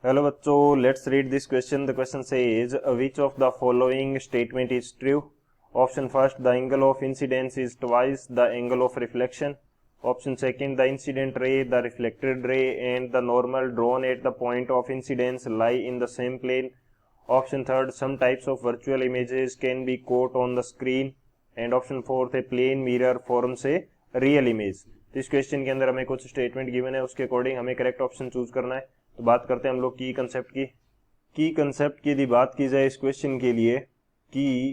Hello बच्चों, let's read this question. The question says which of the following statement is true. Option first, the angle of incidence is twice the angle of reflection. Option second, the incident ray, the reflected ray and the normal drawn at the point of incidence lie in the same plane. Option third, some types of virtual images can be caught on the screen. And option fourth, a plane mirror forms a real image. तो इस question के अंदर हमें कुछ statement given है, उसके according हमें correct option choose करना है. तो बात करते हैं हम लोग की कंसेप्ट की यदि बात की जाए इस क्वेश्चन के लिए की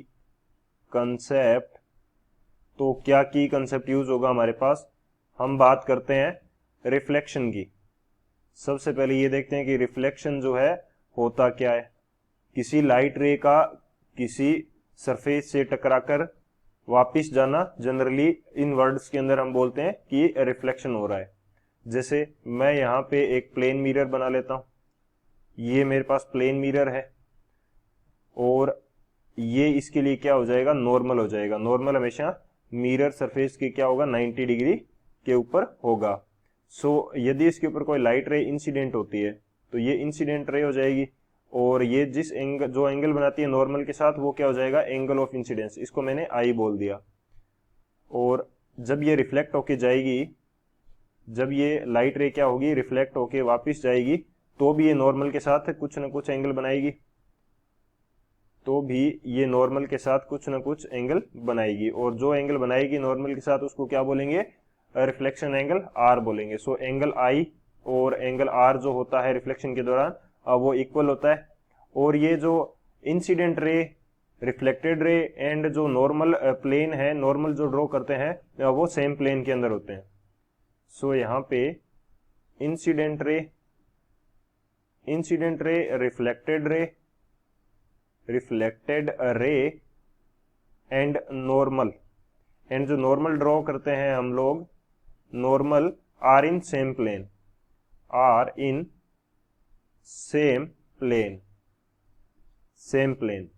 कंसेप्ट, तो क्या की कंसेप्ट यूज होगा हमारे पास. हम बात करते हैं रिफ्लेक्शन की. सबसे पहले ये देखते हैं कि रिफ्लेक्शन जो है होता क्या है. किसी लाइट रे का किसी सरफेस से टकराकर वापिस जाना, जनरली इन वर्ड्स के अंदर हम बोलते हैं कि रिफ्लेक्शन हो रहा है. जैसे मैं यहाँ पे एक प्लेन मिरर बना लेता हूं. ये मेरे पास प्लेन मिरर है और ये इसके लिए क्या हो जाएगा, नॉर्मल हो जाएगा. नॉर्मल हमेशा मिरर सरफेस के क्या होगा, 90 डिग्री के ऊपर होगा. सो यदि इसके ऊपर कोई लाइट रे इंसिडेंट होती है तो ये इंसिडेंट रे हो जाएगी, और ये जिस एंगल जो एंगल बनाती है नॉर्मल के साथ वो क्या हो जाएगा, एंगल ऑफ इंसिडेंस. इसको मैंने आई बोल दिया. और जब ये रिफ्लेक्ट होके जाएगी, जब ये लाइट रे क्या होगी, रिफ्लेक्ट होके वापस जाएगी, तो भी ये नॉर्मल के साथ कुछ ना कुछ एंगल बनाएगी. तो भी ये नॉर्मल के साथ कुछ ना कुछ एंगल बनाएगी, और जो एंगल बनाएगी नॉर्मल के साथ उसको क्या बोलेंगे, रिफ्लेक्शन एंगल आर बोलेंगे. सो एंगल आई और एंगल आर जो होता है रिफ्लेक्शन के दौरान वो इक्वल होता है. और ये जो incident ray, reflected ray and जो नॉर्मल प्लेन है, नॉर्मल जो ड्रॉ करते हैं वो सेम प्लेन के अंदर होते हैं. सो यहाँ पे incident ray, reflected ray and normal, and जो नॉर्मल ड्रॉ करते हैं हम लोग, normal are in same plane, same plane.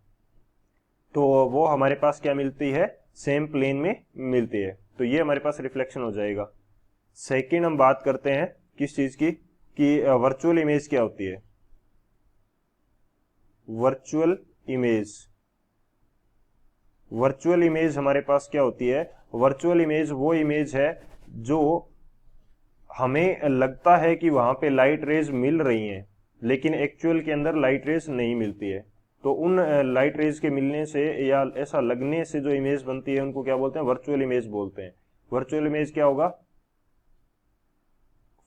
तो वो हमारे पास क्या मिलती है, सेम प्लेन में मिलती है. तो ये हमारे पास रिफ्लेक्शन हो जाएगा. सेकेंड हम बात करते हैं किस चीज की, कि वर्चुअल इमेज क्या होती है. वर्चुअल इमेज हमारे पास क्या होती है. वर्चुअल इमेज वो इमेज है जो हमें लगता है कि वहां पे लाइट रेज मिल रही हैं, लेकिन एक्चुअल के अंदर लाइट रेज नहीं मिलती है. तो उन लाइट रेज के मिलने से या ऐसा लगने से जो इमेज बनती है उनको क्या बोलते हैं, वर्चुअल इमेज बोलते हैं. वर्चुअल इमेज क्या होगा,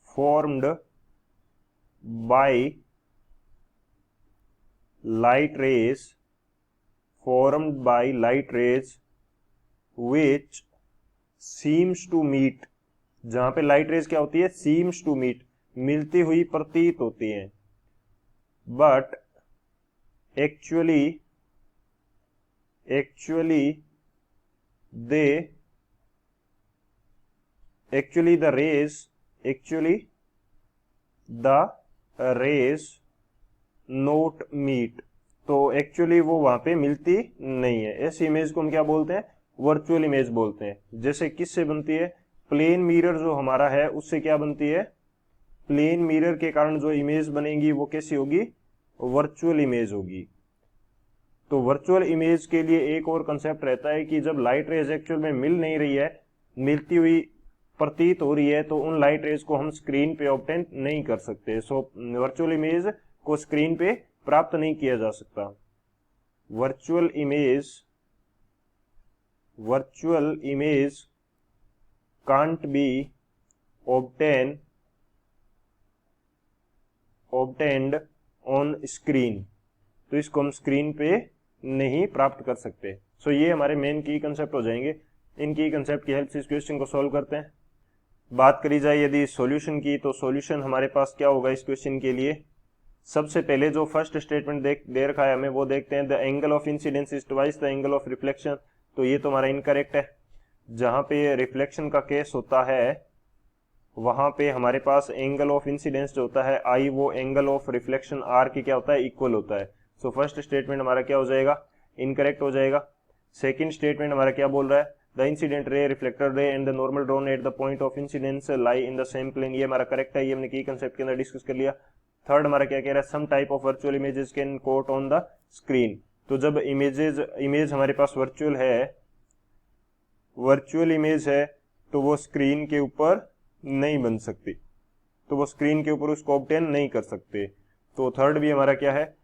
formed by light rays which seems to meet. जहां पे लाइट रेज क्या होती है, seems to meet, मिलती हुई प्रतीत होती हैं, but actually the rays not meet. तो एक्चुअली वो वहां पे मिलती नहीं है. ऐसी इमेज को हम क्या बोलते हैं, वर्चुअल इमेज बोलते हैं. जैसे किससे बनती है, प्लेन मिरर जो हमारा है उससे क्या बनती है, प्लेन मिरर के कारण जो इमेज बनेगी वो कैसी होगी, वर्चुअल इमेज होगी. तो वर्चुअल इमेज के लिए एक और कंसेप्ट रहता है कि जब लाइट रेज एक्चुअल में मिल नहीं रही है, मिलती हुई प्रतीत हो रही है, तो उन लाइट रेज को हम स्क्रीन पे ऑब्टेन नहीं कर सकते. सो वर्चुअल इमेज को स्क्रीन पे प्राप्त नहीं किया जा सकता. Virtual image can't be obtained on screen. तो इसको हम स्क्रीन पे नहीं प्राप्त कर सकते. सो ये हमारे मेन की कंसेप्ट हो जाएंगे. इन की कंसेप्ट की हेल्प से इस क्वेश्चन को सॉल्व करते हैं. बात करी जाए यदि सॉल्यूशन की, तो सॉल्यूशन हमारे पास क्या होगा इस क्वेश्चन के लिए. सबसे पहले जो फर्स्ट स्टेटमेंट दे रखा है हमें वो देखते हैं. The angle of incidence is twice the angle of reflection. तो ये तो हमारा इनकरेक्ट है. जहां पे रिफ्लेक्शन का केस होता है वहां पे हमारे पास एंगल ऑफ इंसिडेंस जो होता है आई, वो एंगल ऑफ रिफ्लेक्शन आर की क्या होता है, इक्वल होता है. सो फर्स्ट स्टेटमेंट हमारा क्या हो जाएगा, इनकरेक्ट हो जाएगा. सेकेंड स्टेटमेंट हमारा क्या बोल रहा है, the incident ray, reflected ray and the normal drawn at the point of incidence lie in the same plane. ये हमारा करेक्ट है, ये हमने की कंसेप्ट के अंदर डिस्कस कर लिया. थर्ड हमारा क्या कह रहा है, some type of virtual images can caught on the screen. तो जब इमेज हमारे पास वर्चुअल इमेज है तो वो स्क्रीन के ऊपर नहीं बन सकती, तो वो स्क्रीन के ऊपर उसको ऑब्टेन नहीं कर सकते। तो थर्ड भी हमारा क्या है,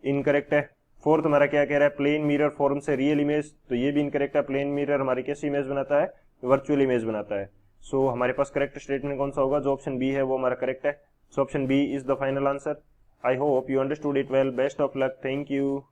इनकरेक्ट है। फोर्थ हमारा क्या कह रहा है, प्लेन मिरर फॉर्म से रियल इमेज, तो ये भी इनकरेक्ट है। प्लेन मिरर हमारी कैसी इमेज बनाता है, वर्चुअल इमेज बनाता है। सो हमारे पास करेक्ट स्टेटमेंट कौन सा होगा, जो ऑप्शन बी है वो हमारा करेक्ट है। So option B is the final answer. I hope you understood it well. Best of luck. Thank you.